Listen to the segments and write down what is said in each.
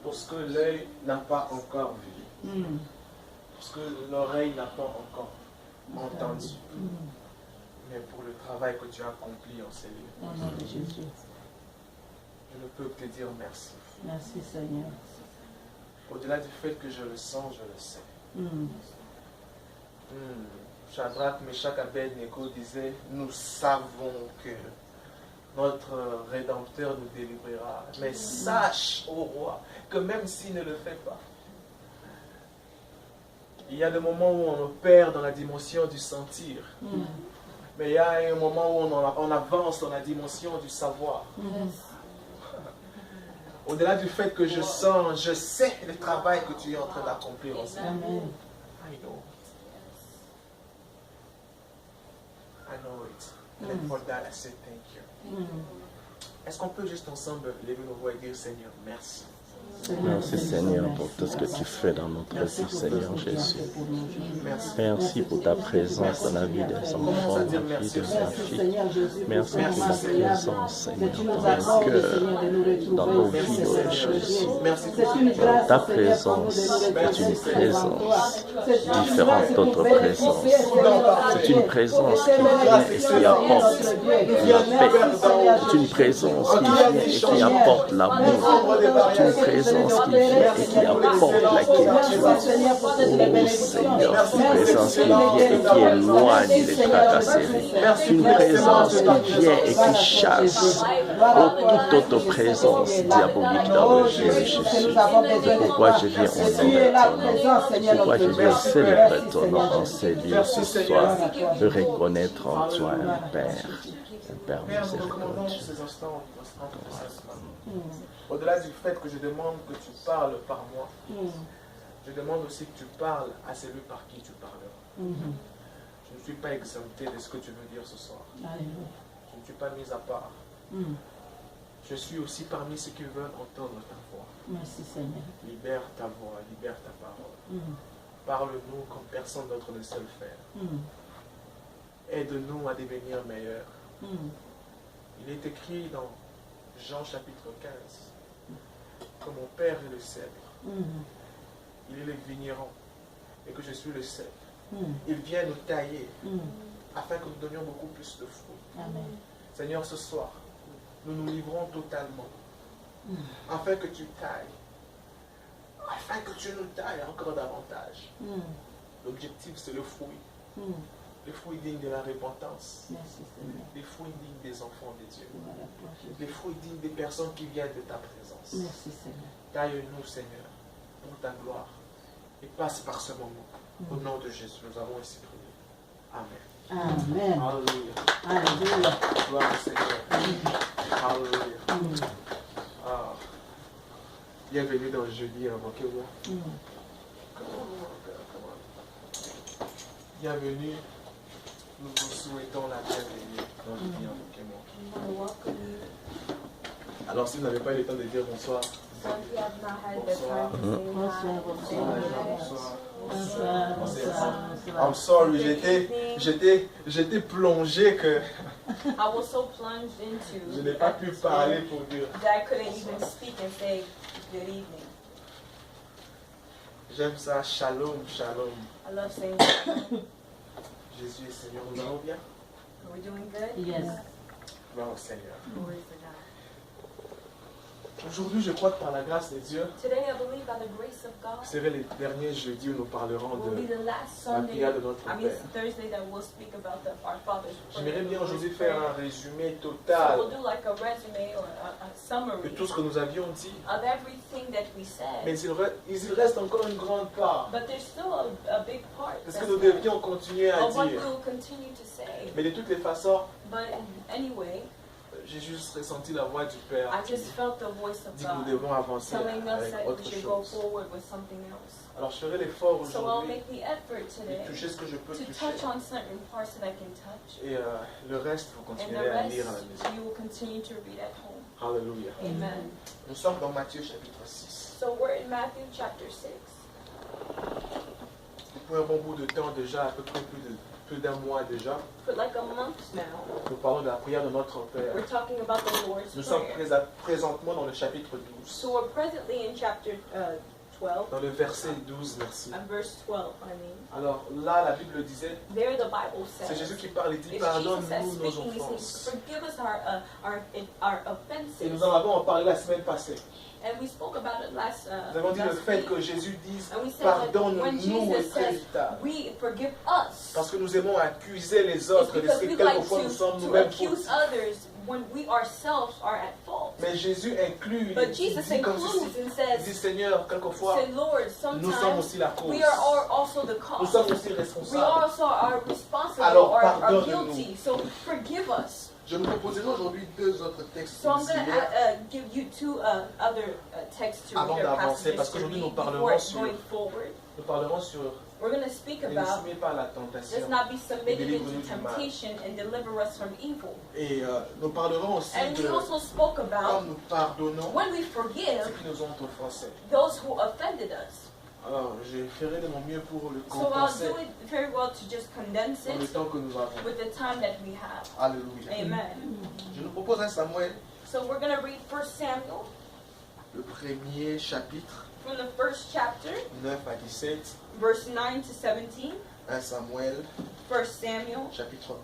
pour ce que l'œil n'a pas encore vu, pour ce que l'oreille n'a pas encore entendu, mais pour le travail que tu as accompli en ces lieux. Au nom de Jésus. Je ne peux que te dire merci. Merci Seigneur. Au-delà du fait que je le sens, je le sais. Shadrach, Meshach, Abednego disaient, nous savons que notre Rédempteur nous délivrera. Mais sache, ô roi, que même s'il ne le fait pas, il y a des moments où on perd dans la dimension du sentir. Mais il y a un moment où on avance dans la dimension du savoir. Au-delà du fait que je sens, je sais le travail que tu es en train d'accomplir ensemble. I know. I know it. And for that, I say thank you. Est-ce qu'on peut juste ensemble lever nos voix et dire Seigneur, merci. Merci Seigneur pour tout ce que tu fais dans notre vie, Seigneur Jésus. Merci pour ta présence dans la vie des enfants, dans la vie de ma fille. Merci pour ta présence, Seigneur, dans nos cœurs, dans nos vies, oh Jésus. Ta présence est une présence différente d'autres présences. C'est une présence qui vient et qui apporte la paix. C'est une présence qui vient et qui apporte l'amour. C'est une présence qui vient et qui apporte la quiétude. Oh Seigneur, c'est une présence qui vient et qui éloigne les tracasseries. C'est une présence qui vient et qui chasse toute autre présence diabolique dans le Dieu de Jésus. C'est pourquoi je viens honorer ton nom. C'est pourquoi je viens célébrer ton nom en ces lieux ce soir. De reconnaître en toi un Père. Un Père miséricordieux. Au-delà du fait que je demande que tu parles par moi, je demande aussi que tu parles à celui par qui tu parleras. Je ne suis pas exempté de ce que tu veux dire ce soir. Je ne suis pas mis à part. Je suis aussi parmi ceux qui veulent entendre ta voix. Merci Seigneur. Libère ta voix, libère ta parole. Parle-nous comme personne d'autre ne sait le faire. Aide-nous à devenir meilleurs. Il est écrit dans Jean chapitre 15 que mon Père est le cèdre. Il est le vigneron et que je suis le cèdre. Il vient nous tailler afin que nous donnions beaucoup plus de fruits. Amen. Seigneur, ce soir, nous nous livrons totalement afin que tu tailles, afin que tu nous tailles encore davantage. L'objectif, c'est le fruit. Les fruits dignes de la repentance. Merci Seigneur. Les fruits dignes des enfants de Dieu. Les fruits dignes des personnes qui viennent de ta présence. Merci Seigneur. Taille-nous, Seigneur, pour ta gloire. Et passe par ce moment. Au nom de Jésus, nous avons ainsi prié. Amen. Amen. Alléluia. Alléluia. Gloire au Seigneur. Alléluia. Ah. Bienvenue dans le jeudi invoquez-moi. Bienvenue. Nous vous souhaitons la bienvenue dans le jeudi invoquez-moi. Alors si vous n'avez pas eu le temps de dire bonsoir. Bonsoir. I'm sorry, j'étais plongé que I was so plunged into je n'ai pas pu parler pour dire. that I couldn't even speak and say good evening. J'aime ça, shalom, shalom. I love saying Jésus est Seigneur, nous allons bien? are we doing good? Yes. Gloire au Seigneur. Glory to God. Aujourd'hui, je crois que par la grâce de Dieu, Today I believe by the grace of God ce serait les derniers jeudis où nous parlerons will be de the last la Sunday, prière de notre Père. Thursday that we'll speak about our Father's J'aimerais prayer. bien aujourd'hui faire un résumé So total we'll do like a resume or a de summary tout ce que nous avions dit. of everything that we said. Mais il reste encore une grande part But there's still a big part de ce that's que nous devions continuer à of what we dire. will continue to say. Mais de toutes les façons, But anyway, j'ai juste ressenti la voix du Père I qui just felt the voice of dit que nous God devons avancer telling us avec that we autre should go chose. forward with something else. Alors je ferai l'effort So I'll aujourd'hui make the effort de today toucher ce que je peux to toucher. touch on certain parts that I can touch. Et le reste, vous And the continuerez à rest, lire à la maison. you will continue to read at home. Alléluia. Amen. Nous sommes dans Matthieu chapitre 6. So we're in Matthew chapter 6. Depuis un bon bout de temps déjà, à peu près plus de plus d'un mois déjà, for like a month now, nous parlons de la prière de notre Père. we're talking about the Lord's Nous sommes Prayer. présentement dans le chapitre 12, So we're presently in chapter 12, dans le verset 12, merci. verse 12, I mean. Alors là, la Bible disait, There the Bible c'est says, Jésus qui parle, il dit, it's Jesus that's pardonne-nous nos speaking, he says, offenses. forgive us our offenses. Et nous en avons parlé la semaine passée. And we spoke about it last Nous avons dit le last fait week. que Jésus dise, And we said that when pardonne-nous Jesus est says, évitable. we forgive us. Parce que nous aimons accuser les It's autres, because que we like quelquefois nous sommes to nous-mêmes accuse fautifs. others when we ourselves are at fault. Mais Jésus inclut, But il Jesus dit comme includes ceci, and il says, dit Seigneur, quelquefois, say, Lord, nous sommes sometimes aussi la cause. we are also the Nous cause. sommes aussi We responsables. also are responsible Alors, or are pardonne-nous. guilty. So forgive us. Je vous proposerai aujourd'hui deux autres textes So I'm going similaires to give you two other texts to avant read, or d'avancer, passages parce to qu'aujourd'hui nous read parlerons before sur, going forward. nous parlerons sur We're going to speak ne about soumet pas à la tentation. let's not be submitted Délivre-nous into du mal. temptation and deliver us from evil. Et nous parlerons aussi And we de also spoke about quand nous pardonnons when we ceux forgive qui nous ont offensés. those who offended us. Alors, je ferai de mon mieux pour le So I'll compenser do it very well to just condense dans le it temps que nous avons. with the time that we have. Alléluia. Amen. Je nous propose un Samuel, So we're going to read 1 Samuel le premier chapitre, from the first chapter, 9 à 17. verse 9 to 17. 1 Samuel, 1 Samuel chapitre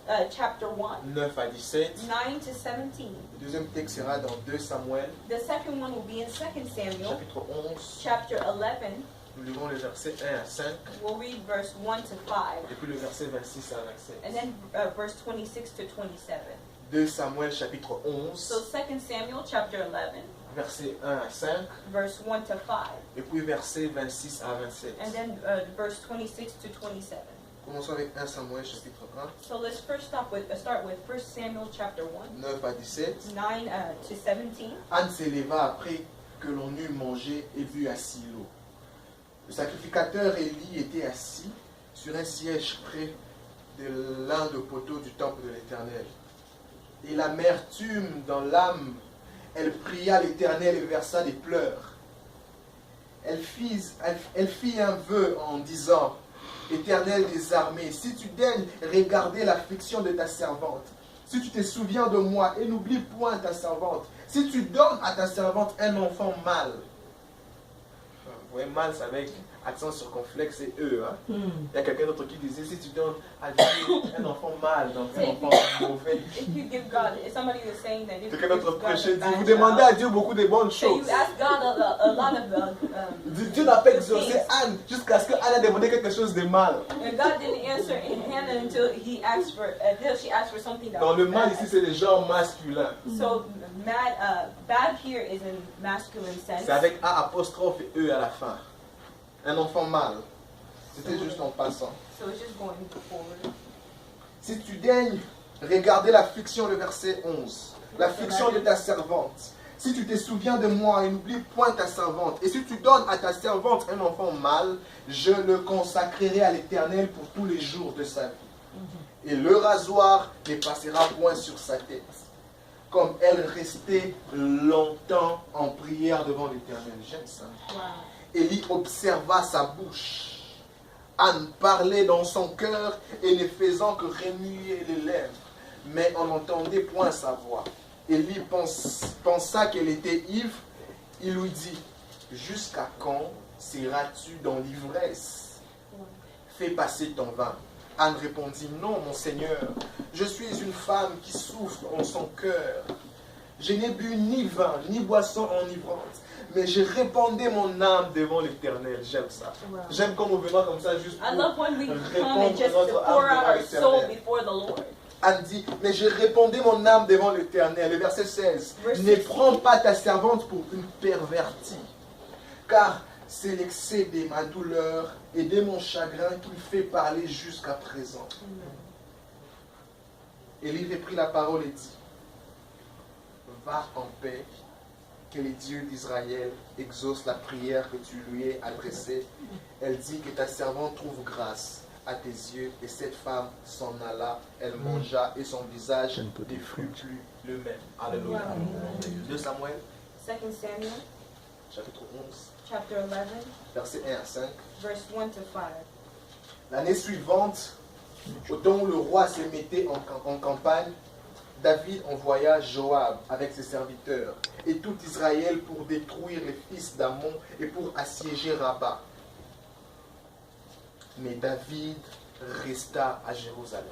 1, chapter 1, 9 à 17. 9 to 17. Le deuxième texte sera dans 2 Samuel, The second one will be in 2 Samuel chapitre 11. chapter 11. Nous lirons les versets 1 à 5, We'll read verse 1 to 5, et puis le verset 26 à and 27. then verse 26 to 27. 2 Samuel, chapitre So 11, 2 Samuel chapter 11, verset 1 à 5, verse 1 to 5, et puis verset 26 à 27. and then verse 26 to 27. Commençons avec 1 Samuel, chapitre 1, So let's first start with 1 Samuel chapter 1, 9 à 17. 9 to 17. Anne s'éleva après que l'on eut mangé et bu à Silo. Le sacrificateur Élie était assis sur un siège près de l'un des poteaux du temple de l'Éternel. Et l'amertume dans l'âme, elle pria l'Éternel et versa des pleurs. Elle fit un vœu en disant, Éternel des armées, si tu daignes regarder l'affliction de ta servante, si tu te souviens de moi et n'oublie point ta servante, si tu donnes à ta servante un enfant mâle. Vous voyez, mâle, c'est avec accent circonflexe et E. Hein? Il y a quelqu'un d'autre qui disait, si tu donnes à Dieu un enfant mâle, donc un enfant mauvais. If you give God, somebody was saying that if Quelqu'un you give d'autre God prêchait, a dit, bad vous demandez child, à Dieu beaucoup de bonnes so you choses. ask God a lot of Dieu n'a pas exaucé Anne jusqu'à ce qu'Anne a demandé quelque chose de mal. and God didn't answer in Hannah until she asked for something that Dans was le mal bad. ici, c'est le genre masculin. So bad here is in masculine sense. C'est avec A apostrophe et E à la fin. Un enfant mâle. C'était juste en passant. So it's just going forward. Si tu daignes regarder l'affliction, le verset 11, l'affliction de ta servante, si tu te souviens de moi et n'oublie point ta servante, et si tu donnes à ta servante un enfant mâle, je le consacrerai à l'Éternel pour tous les jours de sa vie. Et le rasoir ne passera point sur sa tête. Comme elle restait longtemps en prière devant l'Éternel. J'aime ça. Wow. Élie observa sa bouche. Anne parlait dans son cœur et ne faisant que remuer les lèvres, mais on n'entendait point sa voix. Élie pensa qu'elle était ivre. Il lui dit, jusqu'à quand seras-tu dans l'ivresse? Fais passer ton vin. Anne répondit, non, mon Seigneur, je suis une femme qui souffre en son cœur. Je n'ai bu ni vin, ni boisson enivrante, mais j'ai répandu mon âme devant l'Éternel. J'aime ça. Wow. J'aime quand nous venons comme ça juste I love pour when we come répondre and just notre pour âme out devant our soul l'Éternel. before the Lord. Anne dit, mais j'ai répandu mon âme devant l'Éternel. Le verset 16. Verse Ne 16. prends pas ta servante pour une pervertie, car c'est l'excès de ma douleur et de mon chagrin qui me fait parler jusqu'à présent. Élie reprit la parole et dit, va en paix, que les dieux d'Israël exaucent la prière que tu lui as adressée. Elle dit que ta servante trouve grâce à tes yeux, et cette femme s'en alla, elle mangea et son visage ne fut plus le même. Alléluia. 2 Samuel, 2 Samuel chapitre 11, chapter 11, versets 1 à 5. verse 1 to 5. L'année suivante, Au temps où le roi se mettait en campagne, David envoya Joab avec ses serviteurs et tout Israël pour détruire les fils d'Ammon et pour assiéger Rabat. Mais David resta à Jérusalem.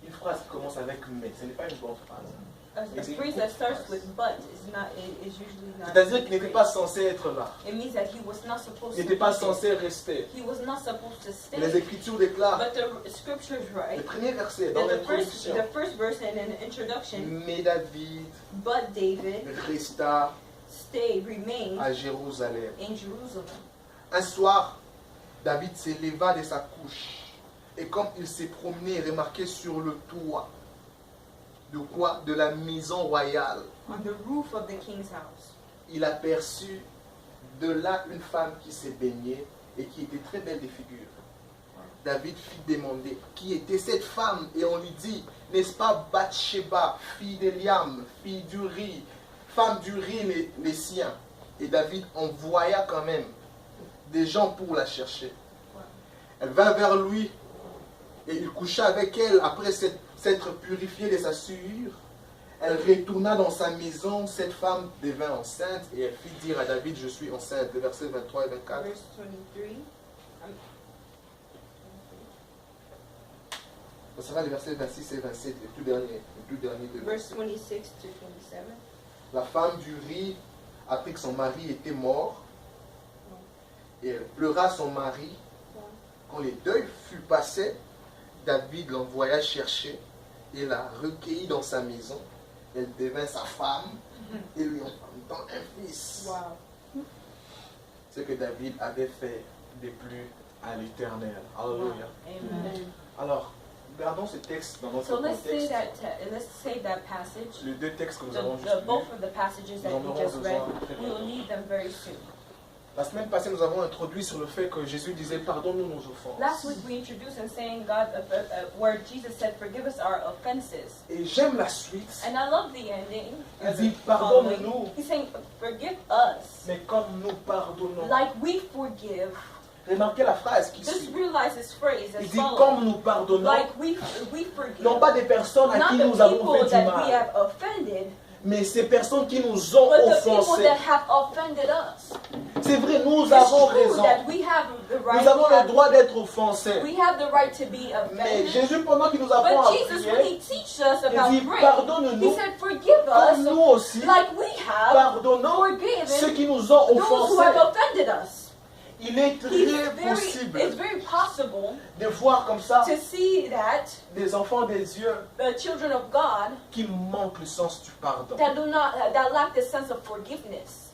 Une phrase qui commence avec mais, ce n'est pas une bonne phrase. A phrase that starts with but is usually not. C'est-à-dire qu'il n'était pas censé être là. It means that he was not supposed Il to n'était pas be there. censé rester. He was not supposed to stay. Les Écritures déclarent, But the scriptures le write, premier verset dans in l'introduction, the first verse and in the introduction, mais David but David resta remained à Jérusalem. in Jerusalem. Un soir, David s'éleva de sa couche et comme il s'est promené et remarqué sur le toit, de quoi? De la maison royale, On the roof of the king's house, il aperçut de là une femme qui se baignait et qui était très belle de figure. David fit demander qui était cette femme et on lui dit, n'est-ce pas Bathsheba, fille d'Eliam, fille d'Uri, femme d'Uri les siens. Et David envoya quand même des gens pour la chercher. Elle vint vers lui et il coucha avec elle après s'être purifiée de sa souillure. Elle retourna dans sa maison, cette femme devint enceinte et elle fit dire à David, je suis enceinte, les versets 23 et 24. verse 23. Ce sera les versets 26 et 27, le tout dernier de Verse 26 to 27. La femme d'Uri apprit que son mari était mort et elle pleura son mari. Quand le deuil fut passé, David l'envoya chercher et la recueillit dans sa maison. Elle devint sa femme et lui enfanta un fils. Wow. Ce que David avait fait de plus à l'Éternel. Alléluia. Amen. Alors, regardons ce texte dans notre So let's say contexte. let's say that passage. Les deux textes que nous avons juste Both lus. of the passages that Nous en we aurons just read, besoin très we will need them very soon. La semaine passée, nous avons introduit sur le fait que Jésus disait pardonne-nous nos Last offenses. week we introduced and saying God, where Jesus said, "Forgive us our offenses." Et j'aime la suite. And I love the ending. Il dit Following. pardonne-nous, He's saying, "Forgive us, mais comme nous pardonnons. like we forgive." Remarquez la phrase qui Just suit. realize this phrase Il as dit follows: comme nous pardonnons, like we forgive. non pas des personnes à Not qui the nous avons people fait du that we mal, have offended, mais ces personnes qui nous ont but the people offensés. that have offended us. C'est vrai, nous It's avons true raison. that we have the right. Nous avons le droit d'être offensés. We have the right to be Mais offended. Jésus, pendant qu'il nous apprend But à Jesus, when prier, He teaches us il about dit praying, He pardonne-nous said, "Forgive comme us, nous aussi like we have pardonnons ceux forgiven qui nous ont those who offensés. have offended us." Il est It's très possible very possible de voir comme ça to see that des enfants des dieux the children of God qui manquent le sens du pardon, that lack the sense of forgiveness,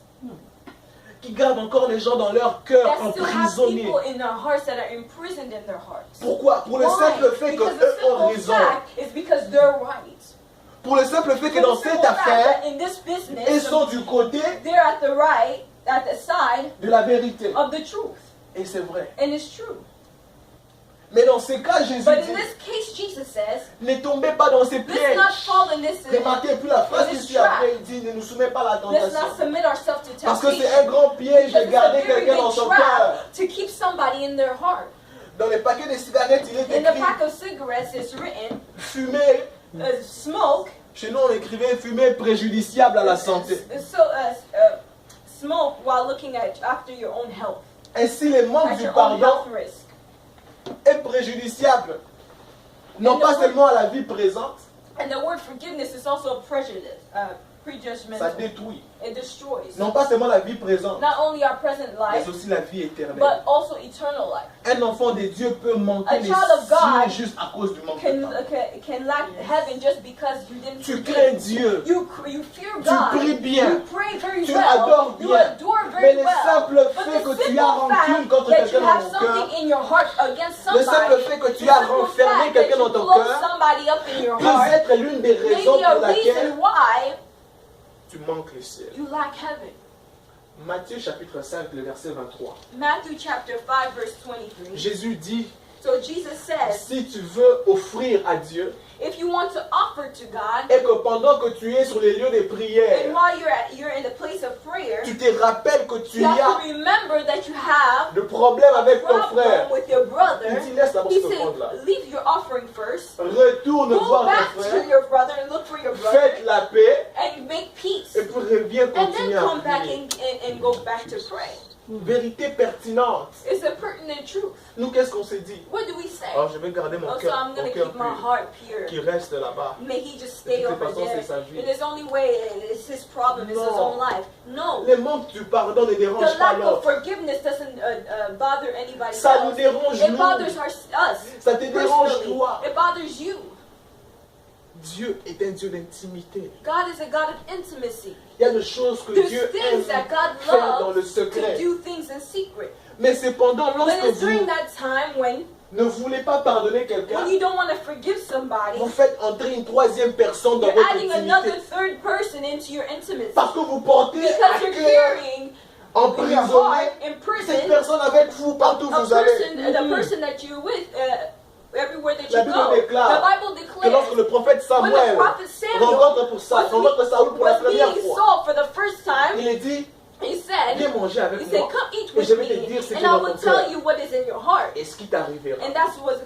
qui gardent encore les gens dans leur cœur that still have emprisonnés. people in their hearts that are imprisoned in their hearts. Pourquoi? Pour le Why? simple fait Because qu'eux the ont simple raison. fact is because they're right. Pour le simple fait que For dans the cette simple fact affaire, that in this ils business, sont du côté they're at the side de la vérité. of the truth, Et c'est vrai. and it's true. Mais dans ces cas, Jésus But in dit, this case, Jesus says, ne tombez pas dans ces let's pièges. not fall in this. Remarquez, puis la phrase in qui this suit trap. après, il dit, ne nous soumets pas à la Let's not tentation. submit ourselves to Parce que c'est un temptation. grand piège Because de it's a garder very quelqu'un dans big son cœur. trap to keep somebody in their heart. Dans les paquets de cigarettes, il est In the écrit pack of cigarettes, it's written, fumer. smoke. Chez nous, on écrivait fumer préjudiciable à la santé. Smoke while looking after your own health, Ainsi, le manque at du your own pardon health risk. est préjudiciable, non And pas the seulement à la vie présente, And the word forgiveness is also a prejudice, ça prejudgmental. détruit. It destroys Non pas seulement la vie présente, not only our present mais life, aussi la vie éternelle. but also eternal life. Un enfant de Dieu peut manquer A les child of God cieux juste à cause du manque de Can pardon. can lack heaven just because you didn't Tu forgive. crains Dieu, You fear tu God. pries bien, You pray very tu well. adores You bien. adore Mais very le well. simple But fait the que tu simple as rancune fact contre that you quelqu'un have dans ton cœur, something in your heart against le somebody, simple fait que tu the as simple renfermé fact quelqu'un that dans you ton close cœur, somebody up in your peut heart, être l'une des may raisons be pour a laquelle reason why tu manques le ciel. you lack heaven. Matthieu chapitre 5, le verset 23. Matthew chapter 5 verse 23. Jésus dit, So Jesus says, si tu veux offrir à Dieu, if you want to offer to God, et que pendant que tu es sur les lieux de and prière, while you're in the place of prayer, tu te rappelles que tu you have to as remember that you have le problème a avec ton frère. problem with your brother. Il dit, laisse d'abord He ce compte-là. said, leave your offering first. Retourne Go voir back ton to frère. your brother and look for your brother. Faites la paix. And make peace. Et puis reviens And then continuer à come back prier. and go back to pray. Vérité pertinente. It's a pertinent truth. Nous, qu'est-ce qu'on s'est dit? What do we say? Oh, je vais garder mon Oh, so cœur I'm going to keep my pur, heart pure. qui reste là-bas. May he just De stay toute over façon, there. c'est sa vie. In his only way, it's his problem, it's his Non. own life. No. Les manques du pardon ne The dérangent pas lack of l'autre. forgiveness doesn't bother anybody Ça nous else. dérange It nous. bothers us. Ça te dérange Personally. toi. It bothers you. Dieu est un Dieu d'intimité. God is a God of intimacy. Il y a des choses que There's Dieu aime things that God faire dans le loves to secret. do things in secret. Mais cependant, But lorsque it's during vous that time when ne voulez pas pardonner quelqu'un, you don't want to forgive somebody, vous faites entrer une troisième personne dans you're votre adding intimité. another third person into your intimacy. Parce que vous portez Because à you're cœur, carrying in your emprisonné, heart, in cette prison, personne avec vous partout où a vous allez. person, the person that you're with, everywhere that La you Bible go. déclare The Bible que lorsque declares le prophète when the Samuel prophet Samuel rencontre Saoul pour la was première meeting fois, Saul for the first time, il est dit, he said, viens manger avec he said, moi come eat et with je vais te me, dire ce qui est and I dans will ton tell cœur you what is in your heart. et ce qui t'arrivera. And that's what's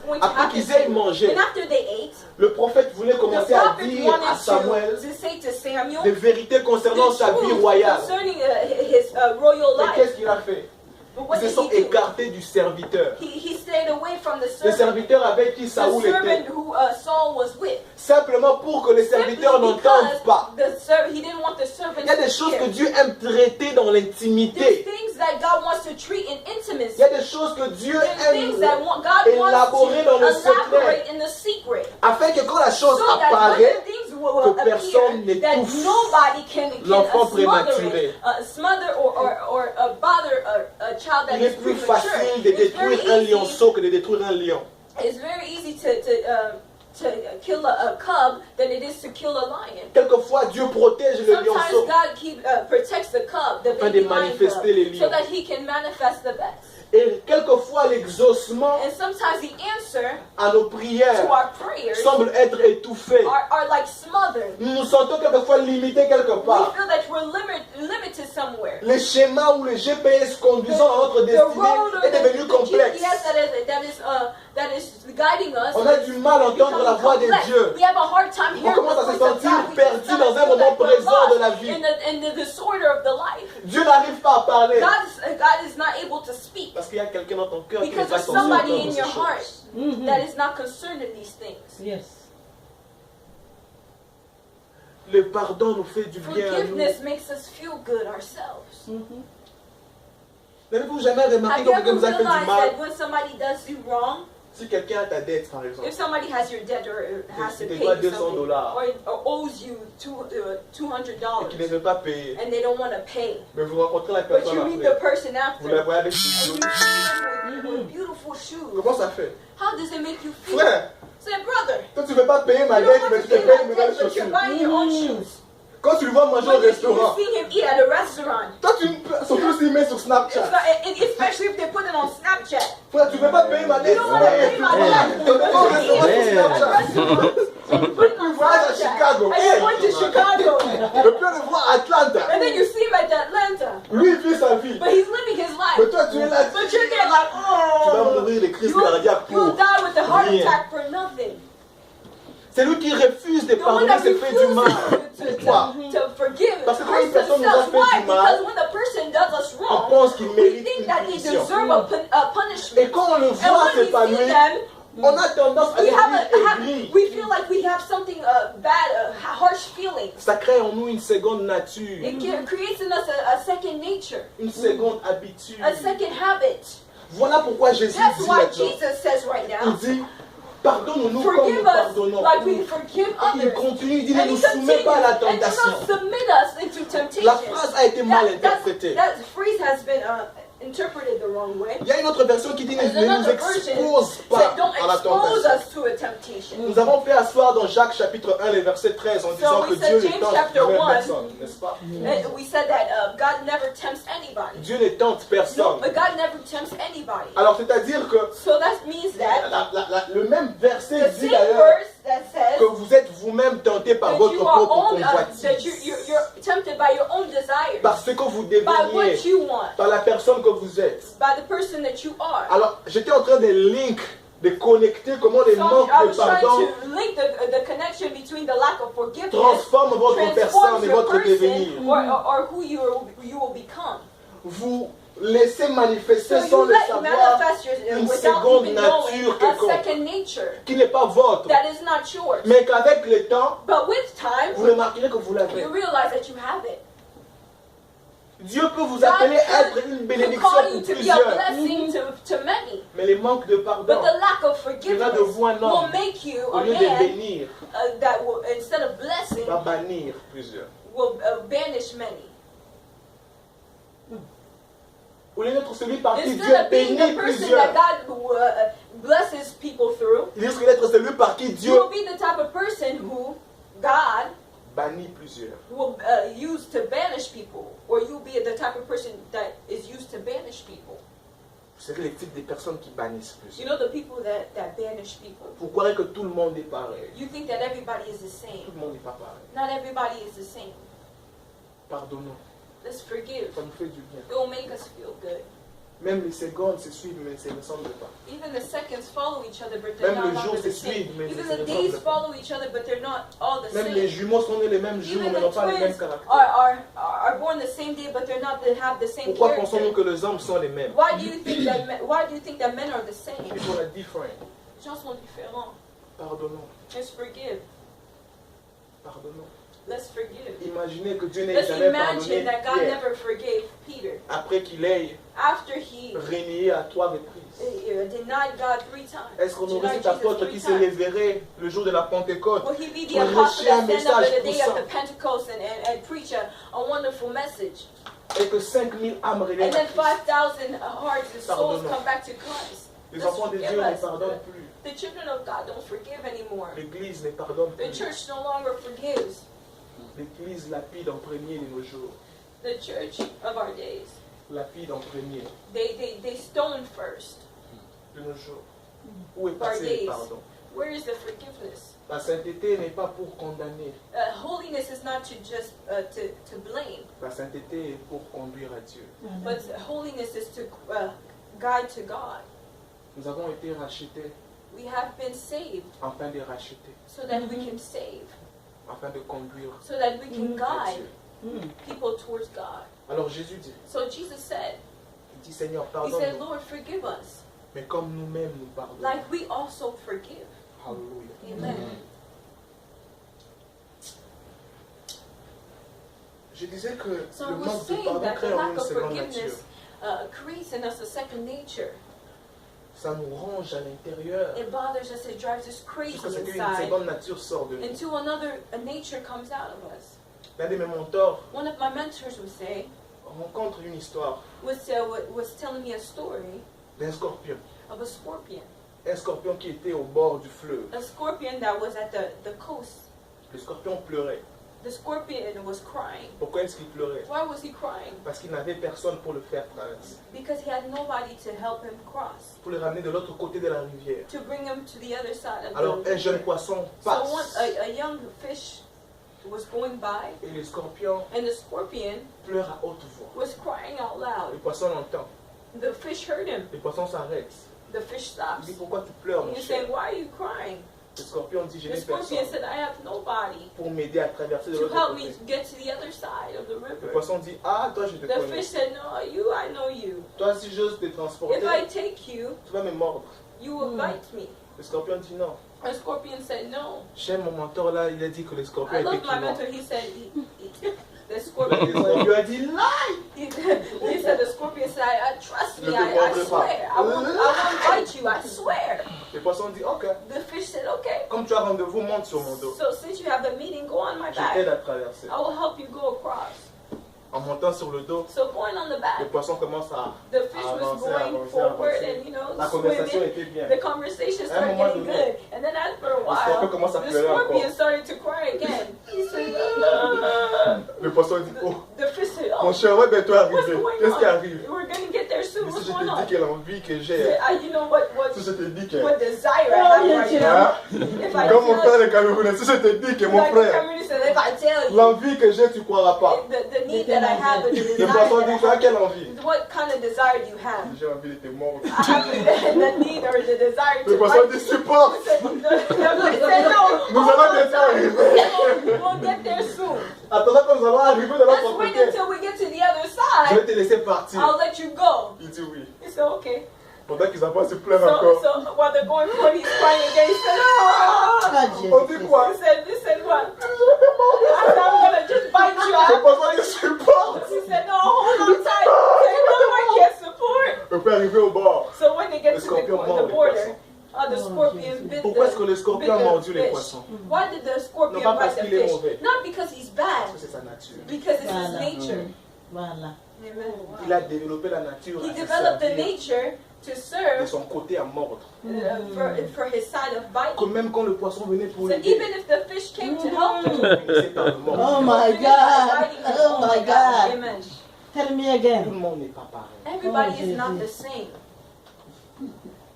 going to Après happen. qu'ils aient to you. mangé, And after they ate, le prophète voulait the commencer à prophet dire à wanted Samuel to say to Samuel des vérités concernant the sa vie truth royale. concerning his royal Mais life. qu'est-ce qu'il a fait? But what Ils se did sont he do? écartés du serviteur. He stayed away from the Le servant. serviteur avec qui The Saoul servant était. who Saul was with. Simplement pour que les Simply serviteurs n'entendent because pas. he didn't want the servant Il y a des to choses hear. que Dieu aime traiter dans There's l'intimité. things that God wants to treat in intimacy. Il y a des choses que Dieu There's things that aime God wants élaborer dans to le secret. elaborate in the secret. afin que quand la chose So that when apparaît, the things will que personne appear, that n'étouffe nobody can l'enfant smother prématuré. it, smother or bother a child that il is est plus premature. facile de It's very détruire un easy. lionceau que de détruire un lion. It's very easy to kill a cub than it is to kill a lion. Quelquefois, Dieu protège le Sometimes lionceau God protects the cub, the afin de baby lion cub, manifester les so lions. that he can manifest the best. Et quelquefois, l'exaucement And sometimes the answer à nos to prières our prayers semble être étouffé. are like smothered. Nous nous sentons quelquefois limités quelque We part. feel that we're limited somewhere. Les schémas ou les GPS conduisant à notre The destinée road or est devenu the complexe. GPS that is guiding us. On a du mal à entendre la voix de Dieu. We have a hard time On hearing commence à the se voice of sentir God. We perdu sometimes dans un feel moment like we're présent de la lost vie. in the disorder of the life. Dieu n'arrive pas à parler God is not able to speak parce qu'il y a quelqu'un dans ton cœur qui n'est because pas there's censé somebody entendre in ces your heart choses. that is not concerned in these things. Yes. Le pardon nous fait du bien à nous. Forgiveness makes us feel good ourselves. N'avez-vous jamais remarqué Have quand you ever quelqu'un vous a fait du realized mal? that when somebody does you wrong, Si quelqu'un a ta dette, par exemple, if somebody has your debt or has to Il te pay doit you $200 something, or owes you $200 et qui ne veut pas payer, and they don't want to pay, mais vous rencontrez la but personne you meet the après, person vous la after, voyez avec and ses you yeux. see them with beautiful shoes, Comment ça fait? how does it make you feel? Frère, Say, brother, toi tu ne veux pas payer ma you dette, don't mais want tu to te pay payes une my nouvelle debt, but you're chaussure. buying your own shoes. Quand tu le vois manger au When you restaurant, see him eat at a restaurant, toi tu surtout s'il met sur it's Snapchat. not, especially if they put it on Snapchat. Frère, tu ne veux pas payer ma dette, You don't want to pay my debt, tu but vas au you eat restaurant sur at a Snapchat. restaurant. Put it on voyage à Snapchat. Chicago. And you went to Chicago. Le plus le voir à Atlanta. And then you see him at Atlanta. Lui, il vit sa vie. But he's living his Mais life. toi, tu es là. But you're there like, Tu vas oh, mourir des crises cardiaques you'll pour die with a heart rien. attack for nothing. C'est lui qui refuse de The one pardonner that s'est fait du mal. Pourquoi? to forgive Parce que quand une hurts personne nous a themselves. fait Why? du mal, Because when the person does us On wrong, pense qu'il we mérite think une that they punition. deserve a punishment. Et quand on le And voit when we see s'épanouir, them, on a tendance à we devenir aigri. we feel like we have something bad, harsh feelings. Ça crée en nous une seconde nature, It creates in us a second nature, une seconde habitude. a second habit. Voilà pourquoi Jésus That's dit why maintenant, Jesus says right il now, dit, pardonne-nous comme nous forgive us pardonnons. like we forgive Et il others. continue, il dit, ne And nous he soumets pas à la continues, and do tentation. not submit us into temptation. La phrase a été mal interprétée. That phrase has been interpreted the wrong way. Il y a une autre version qui dit, ne There's nous another version expose said, pas don't à la expose tentation. us to a temptation. Nous avons fait asseoir dans Jacques chapitre 1, les versets 13, en disant we que said Dieu ne James tente chapter jamais 1. personne, n'est-ce pas? And we said that God never tempts anybody. Dieu ne tente No, personne. but God never tempts anybody. Alors c'est-à-dire que So that means that le même verset the dit same d'ailleurs verse that says que vous êtes vous-même tenté par that votre you are propre owned, that convoitise. you're tempted by your your own desires, par ce que vous by deveniez, what you want, par la personne que vous êtes. by the person that you are. Alors, j'étais en train de de connecter comment les So manques I de was trying pardon to link the connection between the lack of forgiveness transforment votre personne transforms et your votre devenir. person or who you will become. Vous laissez manifester So sans you le let savoir manifest une without seconde even knowing nature a quelconque second nature qui n'est pas votre, that is not yours. mais qu'avec le temps, But with time, vous remarquerez que vous l'avez. you realize that you have it. Dieu peut vous God appeler à être could une to bénédiction call pour you to be a plusieurs, blessing to many. mais les manques de pardon, But the lack of fera forgiveness de vous un will homme, make you au a lieu de man bénir, that will, instead of blessing, va bannir plusieurs. will banish many. Au lieu d'être celui par qui Dieu Instead of being bénit the person plusieurs, that God blesses people through, il risque d'être celui par qui you Dieu will be the type of person who God bannit plusieurs. will use to banish people, or you'll be the type of person that is used to banish people. Vous savez, les types de personnes qui bannissent You plusieurs. know the people that banish people. Vous croyez que tout le monde est pareil. You think that everybody is the Tout same. le monde n'est pas pareil. Not everybody is the same. Pardonnons. Let's forgive. Ça nous fait du bien. It will make us feel good. Même les secondes se suivent, mais ça ne ressemble pas. Even the seconds follow each other, but they're Même not les jours all se the same. suivent, mais Even ça the ne days ressemble pas. follow each other, but they're not all the Même les same. jumeaux sont nés les mêmes jours, Even mais the n'ont pas les mêmes twins caractères. are born the same day, but they're not they have the same Pourquoi pensons-nous character. que les hommes sont les mêmes? Why do you think that men are the same? People are different. Les gens sont différents. Pardonnons. Let's forgive. Pardonnons. Let's forgive. Imaginez que Dieu n'ait Let's jamais pardonné imagine that God Pierre never forgave Peter après qu'il ait after he renié à 3 reprises. denied God 3 times. Est-ce qu'on aurait Denied cet Jesus apôtre 3 qui se times. lèverait le jour de la Pentecôte Will he be the pour apostle prêcher un that stand up message on the day of the poussant Pentecost and preach a wonderful message? et que 5000 âmes reviennent And à then Christ? 5,000 hearts and souls Pardonnons. come back to Christ. Les Let's enfants de forgive Dieu ne us. pardonnent plus. The children of God don't forgive anymore. L'Église ne pardonne The plus. church no longer forgives. L'Église lapide en premier de nos jours. The church of our days, Lapide en premier they stone first. de nos jours. Où est Our passé le days. pardon? Where is the forgiveness? La sainteté n'est pas pour condamner. Holiness is not to just to blame, La sainteté est pour conduire à Dieu. but holiness is to guide to God. Nous avons été rachetés We have been saved afin de racheter, so that we can save, afin de conduire so that we can à guide Dieu. people towards God. Alors Jésus dit, So Jesus said, il dit Seigneur, He said, pardonne-nous, Lord, forgive us, mais comme nous-mêmes nous pardonnons. like we also forgive. Alléluia. Amen. Je disais que So I le was manque de saying pardon that the crée en lack une of seconde nature. forgiveness creates in us a second nature. Ça nous ronge à l'intérieur It bothers us, it drives us crazy jusqu'à ce qu'une inside seconde nature sorte de nous. until a nature comes out of us. L'un de mes mentors One of my mentors would say, rencontre une histoire was telling me a story d'un scorpion. of a scorpion. Un scorpion qui était au bord du fleuve. A scorpion that was at the coast. Le scorpion pleurait. The scorpion was crying. Pourquoi est-ce qu'il pleurait? Why was he crying? Parce qu'il n'avait personne pour le faire traverser. Because he had nobody to help him cross, Pour le ramener de l'autre côté de la rivière. to bring him to the other side of Alors the un jeune river. poisson So passe. a young fish was going by, Et le scorpion and the scorpion pleure à haute voix. was crying out Le loud. poisson l'entend. The fish heard him. Le poisson s'arrête. The fish Il stops. dit pourquoi tu pleures mon He's cher? saying, "Why are you crying?" Le scorpion dit je The n'ai scorpion personne said, "I have nobody pour m'aider à traverser de to l'autre help me côté. get to the other side of the Le river." poisson dit ah toi je te The connais. fish said, "No, I know you. Toi si j'ose te transporter, If I take you, tu vas me mordre. you will bite me." Le scorpion dit non. The scorpion said, "No." J'aime mon mentor là, il a dit que le scorpion I était love my clivant. mentor. He said, the Le scorpion. scorpion a dit lie. He said, the scorpion said, "Trust me, Ne te I mordrai pas. swear. I won't bite you. I swear." Le poisson dit ok. The fish said, "Okay. Comme tu as rendez-vous, monte sur mon dos. So since you have the meeting, go on my Je t'aide back. à traverser. I will help you go across." En montant sur le dos, So going on the le back, poisson commence à the fish was avancer, going avancer, forward, avancer. and you know, La conversation swimming. était bien. The conversation À un started moment getting donné, good, and then after a le scorpion while, commence à the pleurer scorpion encore. started to cry again. He said, "Ah." Le poisson dit oh, The fish said, mon "Oh, cher, ouais, ben toi what's arrivé. going Qu'est-ce qui on? arrive? We're gonna get there soon. Mais What's si je going te dis on?" quelle envie que He j'ai, said, you know what si je te dis que desire I have right now. hein, If I comme mon tell frère le Camerounais, si je te dis que mon like frère, Cameroon said, if if I tell you L'envie que j'ai, tu ne croiras pas. the need that I have and the Le desire poisson that dit, I tu as have, quelle envie? what kind of desire do you have? J'ai envie de te mordre. I have the need or the desire Le to poisson bite dit, you. supporte. The fish said, no, Nous hold allons on bientôt tight. arriver. We'll get there soon. Attendant que nous allons arriver de l'autre Let's wait côté, until we get to the other je vais side. te laisser partir. I'll let you go. Il dit oui. He said, okay. Pendant qu'ils avancent, ils pleurent encore. So while they're going forward, he's crying again. He said, ah. Ah, Jésus On dit Christ. quoi? He said what? I said, I'm going to just bite you Le out. poisson dit, supporte. He said, no, hold on tight. He said, no, I can't support. On peut arriver au bord. So when they get Le to scorpion mord the les border, poissons. the scorpion bit Pourquoi est-ce que le bit scorpion a the mordu les fish. poissons? Why did the scorpion Non, pas parce bite the qu'il est fish? mauvais. Not because he's bad, Parce que c'est sa nature. because it's his Voilà. nature. Voilà. Amen. Il a développé la nature He à se developed the servir nature to de serve son côté à mordre. for his side of Que biting. même quand le poisson venait pour So l'aider, even if the fish came to help him, il s'est le mordre. Oh my God. Oh my God. Amen. Tell me Tout le again. monde n'est pas pareil. Everybody Oh, is not Jesus. the same.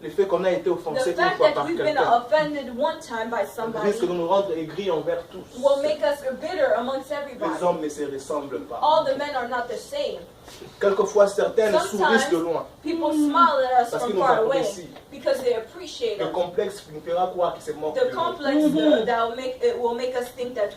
Le fait qu'on a été The offensé une fact fois that par we've been quelqu'un offended one time by somebody risque de nous rendre aigris envers tous. will make us bitter amongst Les everybody. hommes ne se ressemblent pas. All the men are not the same. Quelquefois, certains nous Sometimes sourissent de loin. people smile at us Parce from qu'ils nous far away apprécient. because they appreciate Le us. complexe nous fera croire que c'est mort. The complex that will make us think that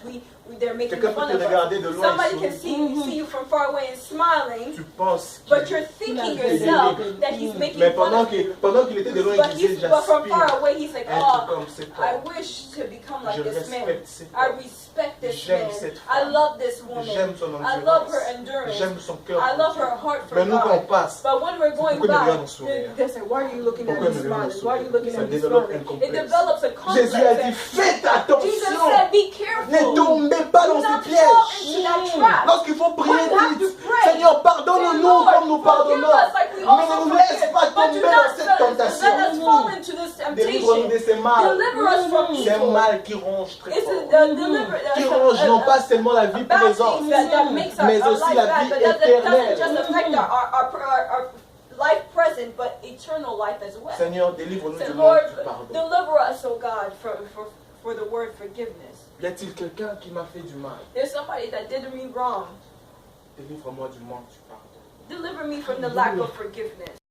they're making Quelqu'un peut fun te of us. regarder de loin Somebody et can see you from far away and smiling, Tu penses but qu'il you're thinking qu'il est yourself libre. that he's making Mais fun of you. pendant qu'il était de loin, il disait But from far j'aspire away, he's like, à être oh, comme cet I homme. wish to become like Je this man. respecte cet I homme. respect this J'aime man. cette I femme. love this J'aime woman. son I love her endurance. endurance. J'aime son cœur. I love her heart for Mais nous, quand on God. passe, But when we're going Pourquoi il me regarde en by, souriant? they say, why are you looking at Pourquoi me il me regarde en smiling? Why are you looking Ça at me développe smiling? un complexe. It develops a complex. Jésus a dit, faites Jesus attention. said, be Ne careful. tombez pas Do dans not ces fall into pièges. that trap. Lorsqu'il faut prier, When you have dites, to pray, Seigneur, say, pardonne-nous Lord, comme nous forgive pardonnons. us like we Mais also ne nous laisse forgive. pas But do tomber dans not cette let tentation. us fall into this Délivre-nous de temptation. ces mal. Deliver us from C'est un evil. mal qui ronge très It's fort. a Qui ronge non pas seulement la vie bad présente, thing that makes our, mais our aussi life la bad, vie but doesn't éternelle. just affect our life present, but eternal life as well. Seigneur, délivre-nous Say, du Lord, manque du pardon. deliver us, oh God, for the word forgiveness. Y a-t-il quelqu'un qui m'a fait du mal? There's somebody that did me wrong. Délivre-moi du manque du pardon. Deliver me from the lack of forgiveness.